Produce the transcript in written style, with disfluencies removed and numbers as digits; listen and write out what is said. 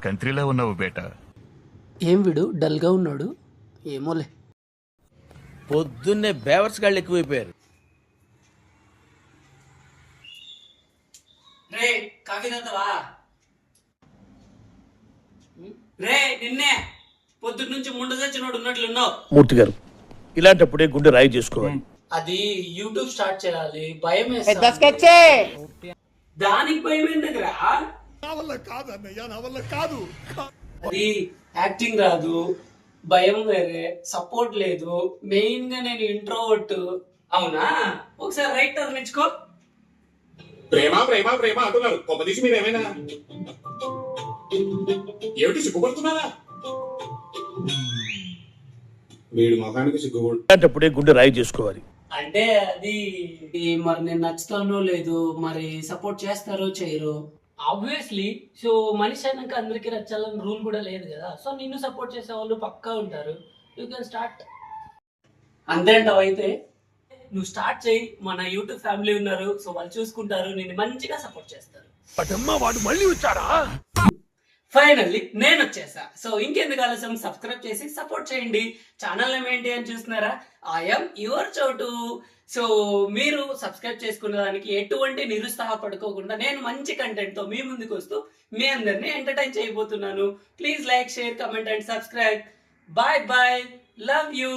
కంట్రీలో ఉన్నావు బేటా. ఏం వీడు డల్గా ఉన్నాడు? ఏమోలే. పొద్దున్నే బేవర్స్ గాళ్ళు ఎక్కువైపోయారు. రే కాఫీ తాగుతావా? రే నిన్నే పొద్దున్న నుంచి ముందు చచ్చినోడు ఉన్నట్లున్నావు. మూర్తి గారు, ఇలాంటప్పుడే గుండె రాయి చేసుకోవాలి. అది యూట్యూబ్ స్టార్ట్ చేయాలి, భయం దానికి భయం ఏంటంటే అది యాక్టింగ్ రాదు, భయం వేరే, సపోర్ట్ లేదు. మెయిన్ గా నేను ఇంట్రోవర్ట్. అవునా? ఒకసారి రైట్ టర్న్ ఇచ్చుకో. ప్రేమ ప్రేమ ప్రేమ అంటున్నారు. గొప్ప తీసి మీరు ఏమైనా ఏమిటి సిగ్గుపడుతున్నారా? వీడు మొఖానికి సిగ్గుపడు. ఇలాంటప్పుడే గుండె రాయి చేసుకోవాలి. అంటే అది మరి నేను నచ్చుతానో లేదు, మరి సపోర్ట్ చేస్తారో చేయరు. ఆబ్వియస్లీ సో మనిషి అయినాక అందరికీ నచ్చాలని రూల్ కూడా లేదు కదా. సో నిన్ను సపోర్ట్ చేసే వాళ్ళు పక్కా ఉంటారు. You can start. అంతేంటావు? అయితే నువ్వు స్టార్ట్ చేయి. మన యూట్యూబ్ ఫ్యామిలీ ఉన్నారు, సో వాళ్ళు చూసుకుంటారు, నిన్ను మంచిగా సపోర్ట్ చేస్తారు. వాడు మళ్ళీ వచ్చాడా? ఫైనల్లీ నేను వచ్చేసా. సో ఇంకెందుకు ఆలస్యం, సబ్స్క్రైబ్ చేసి సపోర్ట్ చేయండి. ఛానల్ నేమ్ ఏంటి అని చూస్తున్నారా? ఐఎమ్ యువర్ చోటు. సో మీరు సబ్స్క్రైబ్ చేసుకునే దానికి ఎటువంటి నిరుత్సాహపడుకోకుండా నేను మంచి కంటెంట్ తో మీ ముందుకు వస్తూ మీ అందరినీ ఎంటర్టైన్ చేయబోతున్నాను. Please like, share, comment and subscribe. Bye bye, love you.